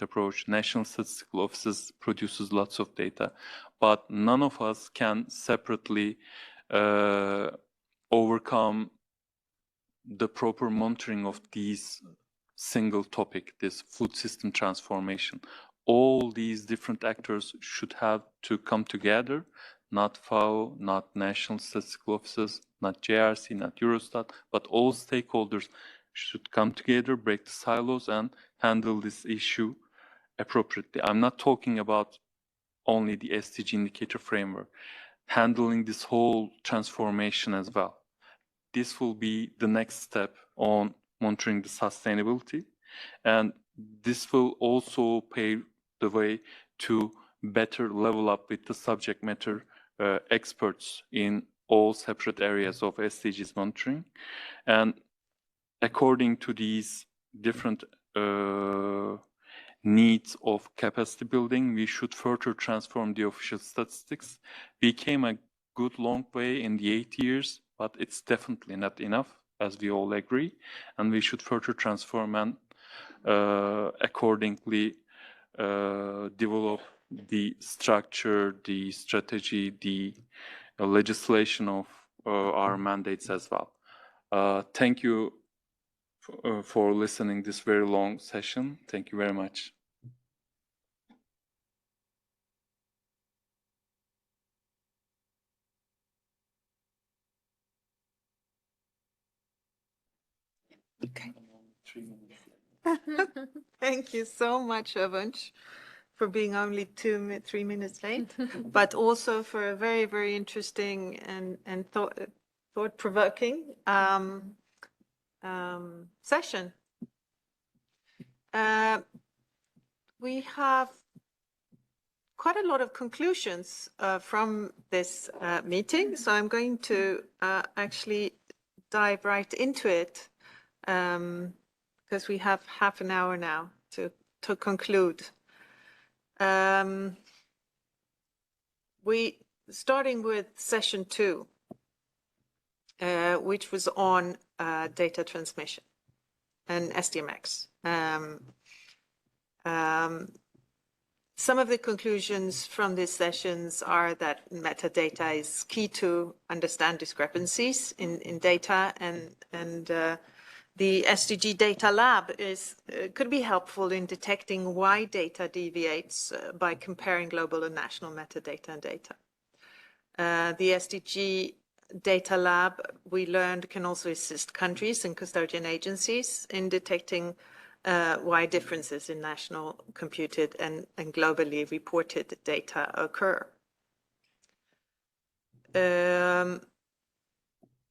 different approach. National Statistical Offices produces lots of data, but none of us can separately overcome the proper monitoring of these single topic, this food system transformation. All these different actors should have to come together, not FAO, not National Statistical Offices, not JRC, not Eurostat, but all stakeholders should come together, break the silos, and handle this issue appropriately. I'm not talking about only the SDG indicator framework, handling this whole transformation as well. This will be the next step on monitoring the sustainability, and this will also pave the way to better level up with the subject matter experts in all separate areas of SDGs monitoring. And according to these different needs of capacity building, we should further transform the official statistics. We came a good long way in the 8 years, but it's definitely not enough, as we all agree, and we should further transform and accordingly develop the structure, the strategy, the legislation of our mandates as well. Thank you for listening this very long session. Thank you very much. Okay. Thank you so much, Övünç, for being only 3 minutes late, but also for a very, very interesting and thought-provoking session. We have quite a lot of conclusions from this meeting, so I'm going to actually dive right into it, because we have half an hour now to conclude. Starting with session 2, which was on data transmission and SDMX. Some of the conclusions from these sessions are that metadata is key to understand discrepancies in data, and the SDG Data Lab could be helpful in detecting why data deviates by comparing global and national metadata and data. The SDG Data Lab, we learned, can also assist countries and custodian agencies in detecting why differences in national computed and globally reported data occur.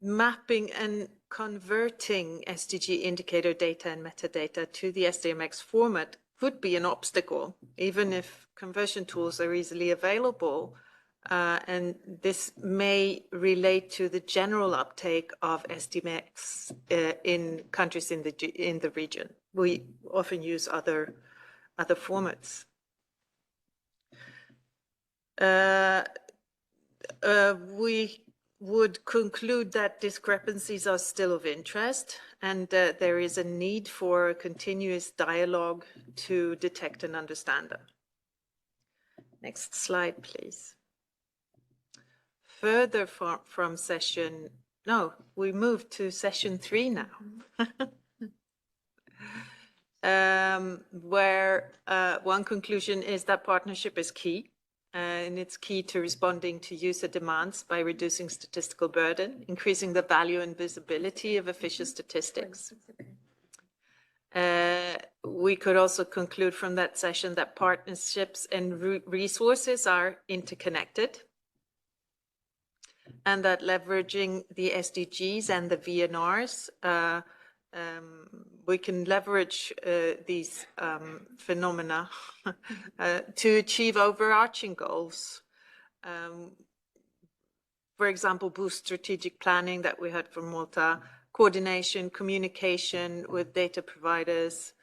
Mapping and converting SDG indicator data and metadata to the SDMX format could be an obstacle, even if conversion tools are easily available. And this may relate to the general uptake of SDMX in countries in the region. We often use other formats. We would conclude that discrepancies are still of interest, and there is a need for continuous dialogue to detect and understand them. Next slide, please. Further from session, no, we move to session 3 now, where one conclusion is that partnership is key. And it's key to responding to user demands by reducing statistical burden, increasing the value and visibility of official statistics. We could also conclude from that session that partnerships and resources are interconnected, and that leveraging the SDGs and the VNRs, we can leverage these phenomena to achieve overarching goals. For example, boost strategic planning that we heard from Malta, coordination, communication with data providers,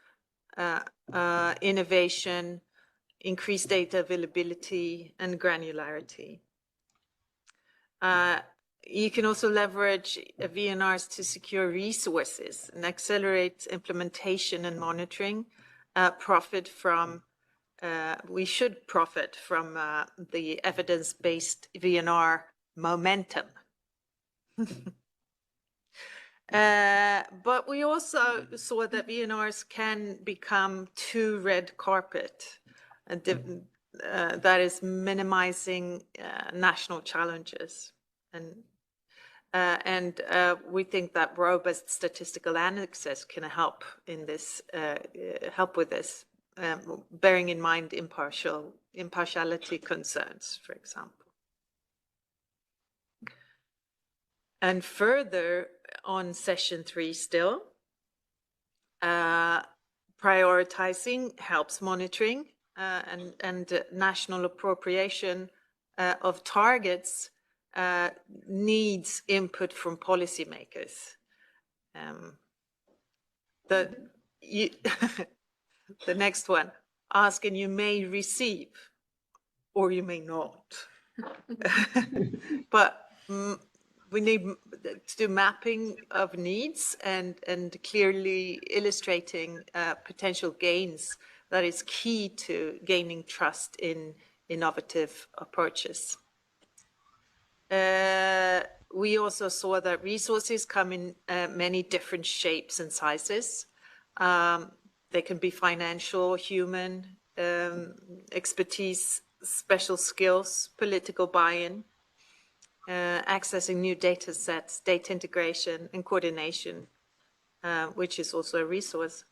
innovation, increased data availability, and granularity. You can also leverage VNRs to secure resources and accelerate implementation and monitoring, profit from the evidence-based VNR momentum. But we also saw that VNRs can become too red carpet, that is minimizing national challenges. And we think that robust statistical annexes can help in this, help with this, bearing in mind impartiality concerns, for example. And further on session 3 still, prioritizing helps monitoring and national appropriation of targets needs input from policymakers. The next one, ask and you may receive, or you may not. But we need to do mapping of needs and clearly illustrating potential gains that is key to gaining trust in innovative approaches. We also saw that resources come in many different shapes and sizes. They can be financial, human, expertise, special skills, political buy-in, accessing new data sets, data integration and coordination, which is also a resource.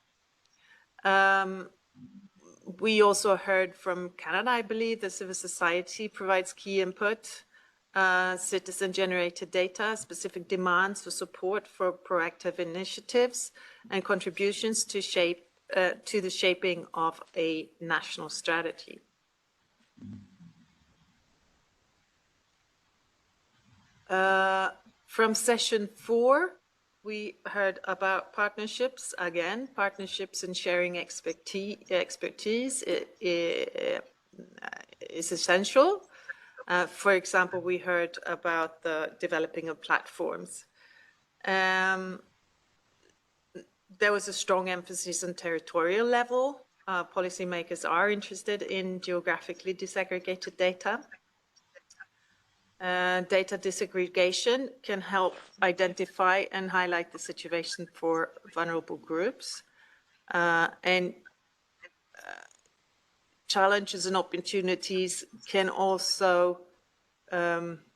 We also heard from Canada, I believe, that civil society provides key input, citizen-generated data, specific demands for support for proactive initiatives and contributions to the shaping of a national strategy. From session 4, we heard about partnerships. Again, partnerships and sharing expertise is essential. For example, we heard about the developing of platforms. There was a strong emphasis on territorial level. Policymakers are interested in geographically disaggregated data. Data disaggregation can help identify and highlight the situation for vulnerable groups. And challenges and opportunities can also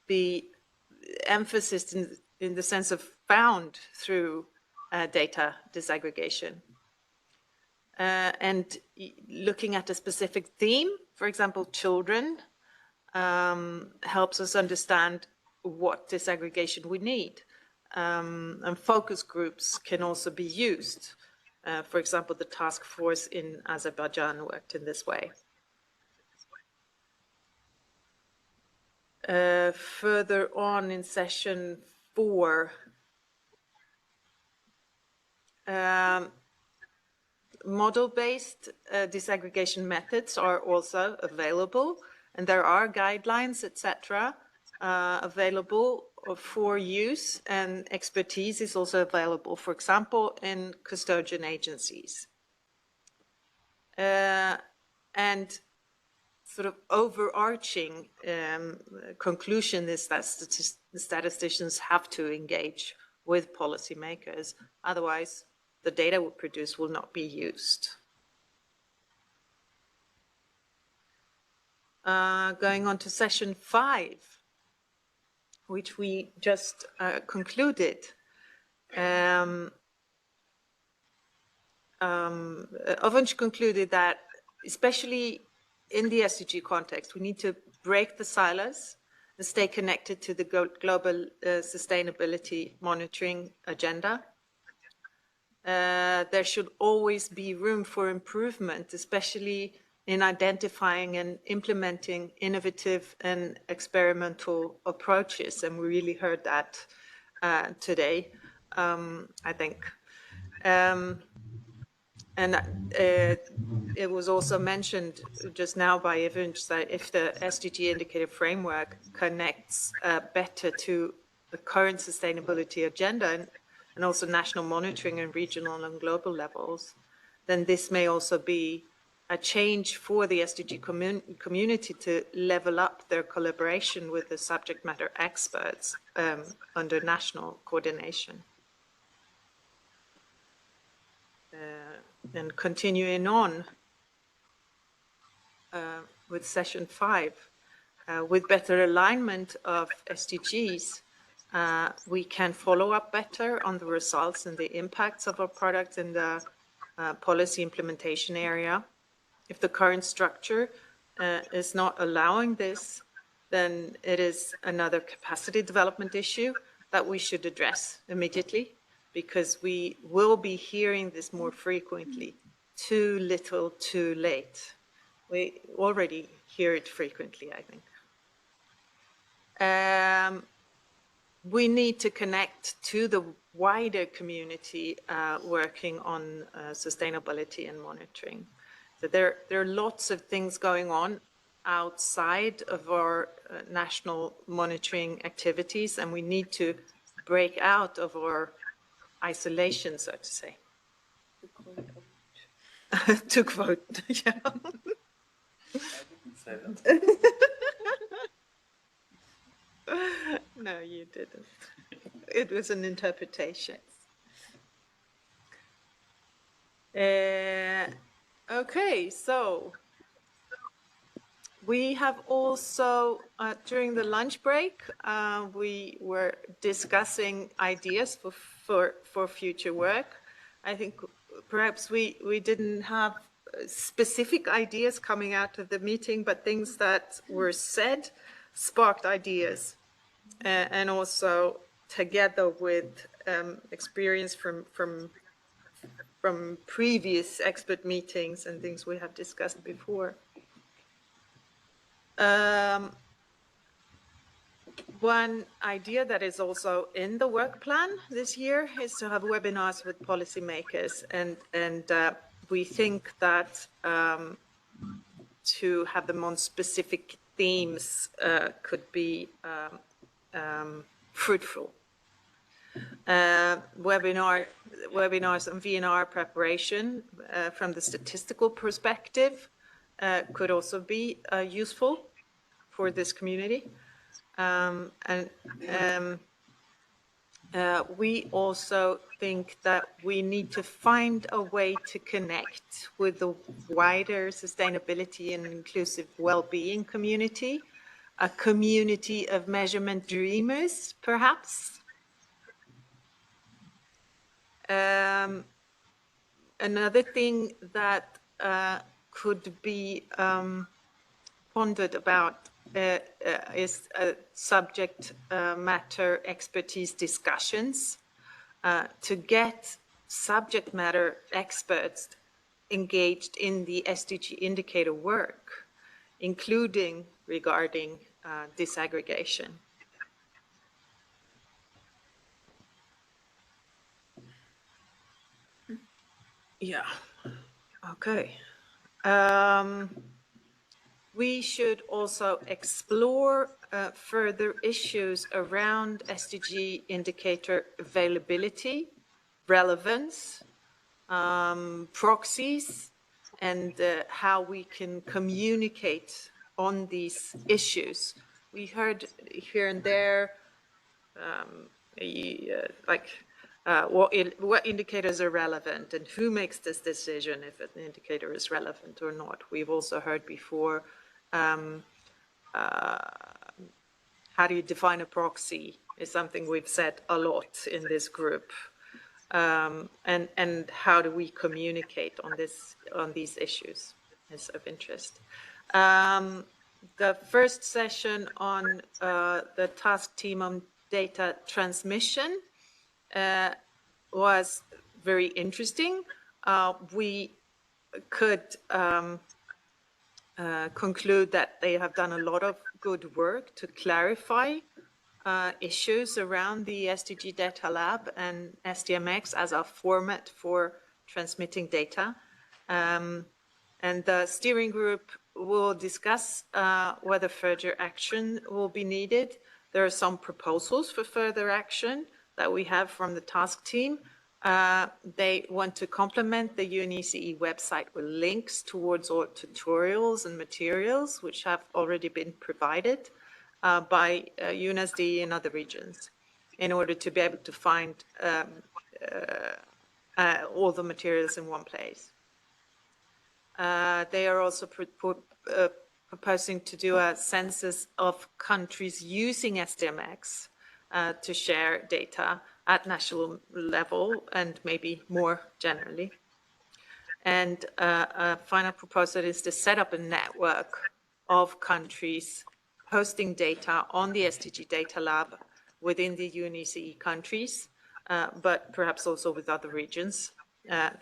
be emphasized in the sense of found through data disaggregation. And looking at a specific theme, for example, children, helps us understand what disaggregation we need. And focus groups can also be used. For example, the task force in Azerbaijan worked in this way. Further on in session 4, model-based disaggregation methods are also available, and there are guidelines, etc., available for use, and expertise is also available, for example, in custodian agencies. And sort of overarching conclusion is that statisticians have to engage with policymakers, otherwise the data we produce will not be used. Going on to session 5, which we just concluded. Ovanch concluded that, especially in the SDG context, we need to break the silos and stay connected to the global sustainability monitoring agenda. There should always be room for improvement, especially in identifying and implementing innovative and experimental approaches. And we really heard that today, I think. And it was also mentioned just now by Ovanch that if the SDG indicator framework connects better to the current sustainability agenda and also national monitoring and regional and global levels, then this may also be a change for the SDG community to level up their collaboration with the subject matter experts under national coordination. And continuing on with session 5, with better alignment of SDGs, we can follow up better on the results and the impacts of our products in the policy implementation area. If the current structure is not allowing this, then it is another capacity development issue that we should address immediately, because we will be hearing this more frequently. Too little, too late. We already hear it frequently, I think. We need to connect to the wider community working on sustainability and monitoring. So there are lots of things going on outside of our national monitoring activities, and we need to break out of our isolation, so to say. To quote, yeah. I didn't say that. No, you didn't. It was an interpretation. Okay, so we have also, during the lunch break, we were discussing ideas for future work. I think perhaps we didn't have specific ideas coming out of the meeting, but things that were said sparked ideas. And also together with experience from previous expert meetings and things we have discussed before. One idea that is also in the work plan this year is to have webinars with policymakers, and we think that to have them on specific themes could be fruitful. Webinars on VNR preparation from the statistical perspective could also be useful for this community. We also think that we need to find a way to connect with the wider sustainability and inclusive well-being community, a community of measurement dreamers, perhaps. Another thing that could be pondered about is subject matter expertise discussions to get subject matter experts engaged in the SDG indicator work, including regarding disaggregation. Yeah, okay. We should also explore further issues around SDG indicator availability, relevance, proxies, and how we can communicate on these issues. We heard here and there, what indicators are relevant and who makes this decision if an indicator is relevant or not. We've also heard before, how do you define a proxy is something we've said a lot in this group. And how do we communicate on these issues is of interest. The first session on the task team on data transmission was very interesting. We could conclude that they have done a lot of good work to clarify issues around the SDG Data Lab and SDMX as a format for transmitting data. And the steering group will discuss whether further action will be needed. There are some proposals for further action that we have from the task team. They want to complement the UNECE website with links towards all tutorials and materials which have already been provided by UNASD in other regions in order to be able to find all the materials in one place. They are also proposing to do a census of countries using SDMX to share data at national level and maybe more generally. And a final proposal is to set up a network of countries hosting data on the SDG Data Lab within the UNECE countries, but perhaps also with other regions that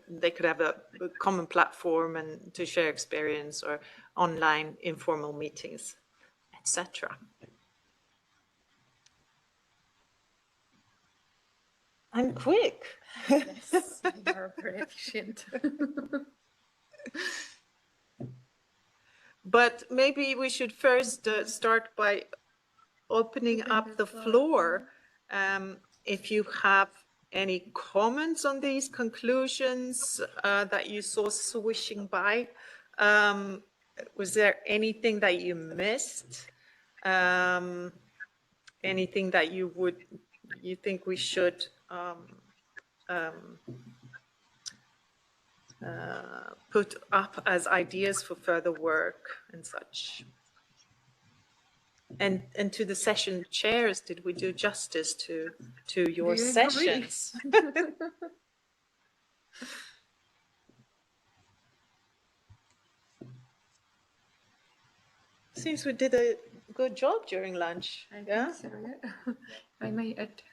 they could have a common platform and to share experience or online informal meetings, etc. I'm quick. Yes, you are very efficient. But maybe we should first start by opening up the floor. If you have any comments on these conclusions that you saw swishing by, was there anything that you missed? Anything that you think we should put up as ideas for further work and such? And to the session chairs, did we do justice to your Do you sessions? Seems we did a good job during lunch. I Yeah? think so, yeah. I may add.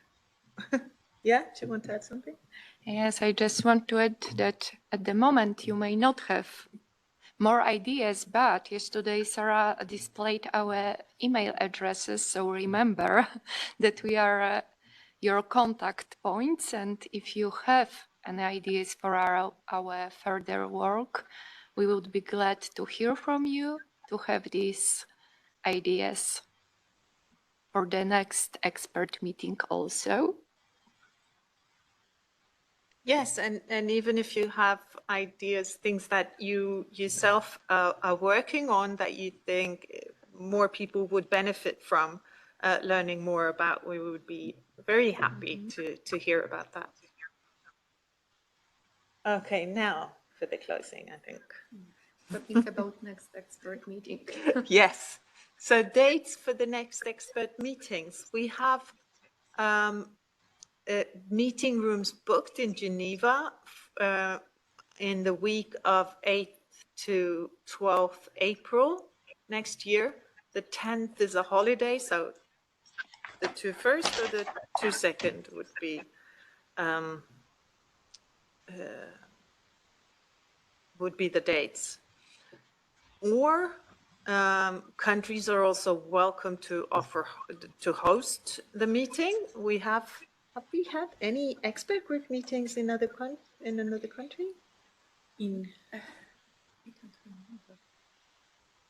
Yeah, do you want to add something? Yes, I just want to add that at the moment you may not have more ideas, but yesterday Sarah displayed our email addresses, so remember that we are your contact points, and if you have any ideas for our further work, we would be glad to hear from you, to have these ideas for the next expert meeting also. Yes, and even if you have ideas, things that you yourself are working on that you think more people would benefit from learning more about, we would be very happy to hear about that. Okay, now for the closing, I think. Talking about next expert meeting. Yes. So dates for the next expert meetings. We have meeting rooms booked in Geneva in the week of 8th to 12th April next year. The 10th is a holiday, so the 21st or the 22nd would be the dates. Or countries are also welcome to offer to host the meeting. Have we had any expert group meetings in another country?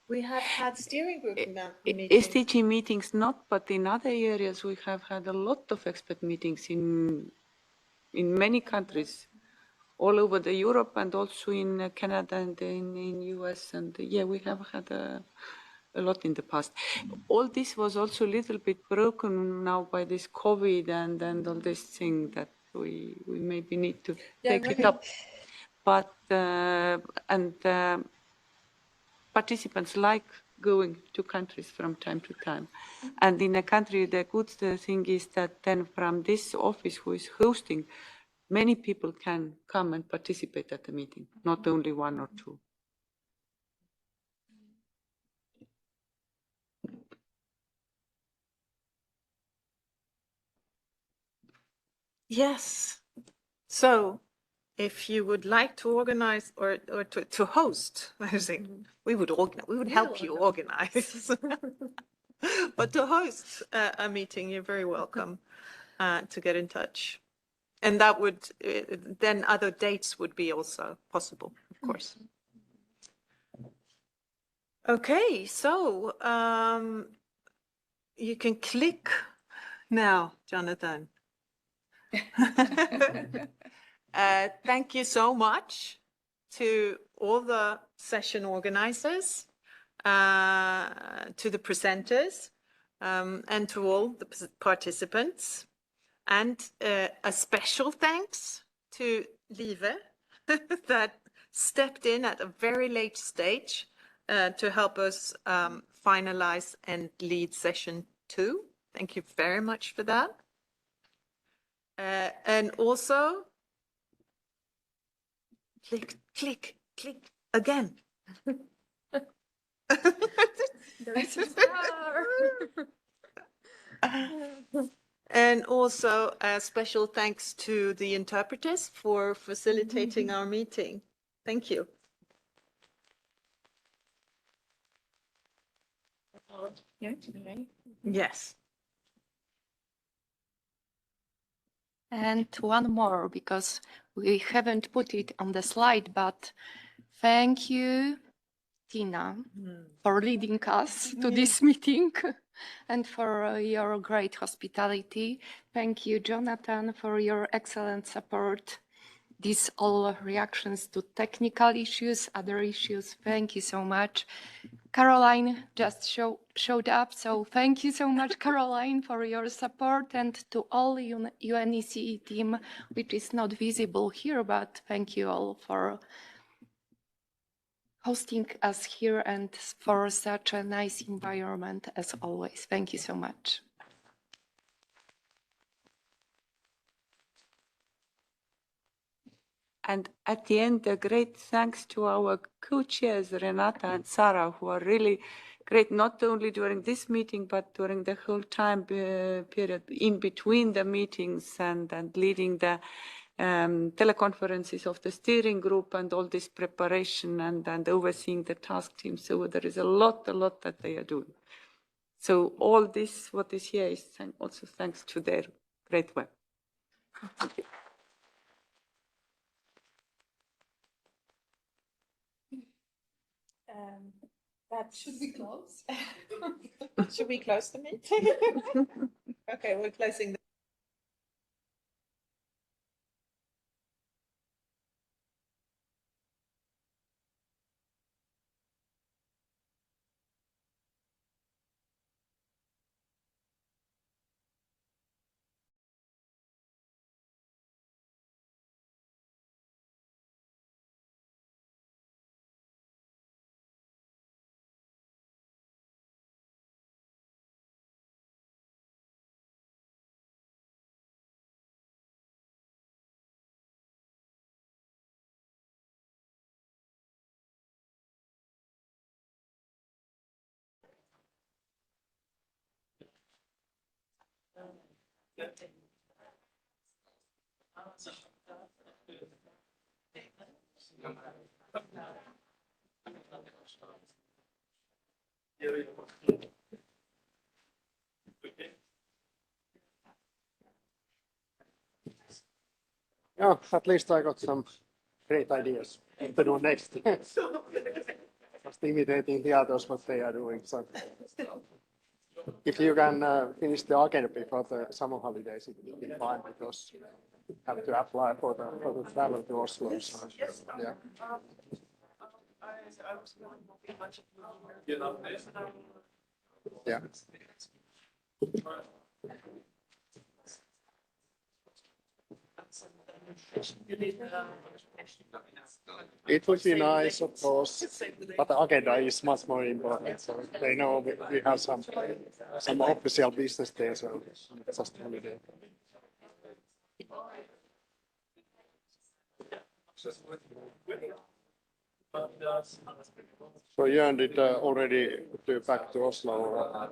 We have had steering group meetings. SDG meetings not, but in other areas we have had a lot of expert meetings in many countries, all over the Europe and also in Canada and in US, and yeah, we have had a lot in the past. All this was also a little bit broken now by this COVID and all this thing that we maybe need to take it up. But participants like going to countries from time to time. And in a country, the good thing is that then from this office who is hosting, many people can come and participate at the meeting, not only one or two. Yes. So if you would like to organize or to host, I think we would help you organize. But to host a meeting, you're very welcome to get in touch. And that would, then other dates would be also possible, of course. Okay, so you can click now, Jonathan. Thank you so much to all the session organizers, to the presenters, and to all the participants. And a special thanks to Live that stepped in at a very late stage to help us finalize and lead session 2. Thank you very much for that. And also, click, click, click again. And also a special thanks to the interpreters for facilitating our meeting. Thank you. Yes. And one more, because we haven't put it on the slide, but thank you, Tina, for leading us to this meeting and for your great hospitality. Thank you, Jonathan, for your excellent support. These all reactions to technical issues, other issues. Thank you so much. Caroline just showed up, so thank you so much, Caroline, for your support, and to all UNECE team, which is not visible here, but thank you all for hosting us here and for such a nice environment as always. Thank you so much. And at the end, a great thanks to our co-chairs, Renata and Sarah, who are really great, not only during this meeting, but during the whole time period in between the meetings and leading the teleconferences of the steering group and all this preparation and overseeing the task team. So there is a lot that they are doing. So all this, what is here, is also thanks to their great work. That should we close? Should we close the meeting? Okay, we're closing the Yeah, at least I got some great ideas to do next. Just imitating the others what they are doing. So if you can finish the agenda before the summer holidays, it will be fine because you have to apply for the travel to Oslo. So, yeah. Yeah. It would be nice, of course, but the agenda is much more important. So they know we have some official business there, so it's just holiday. So Jörn did already do back to Oslo.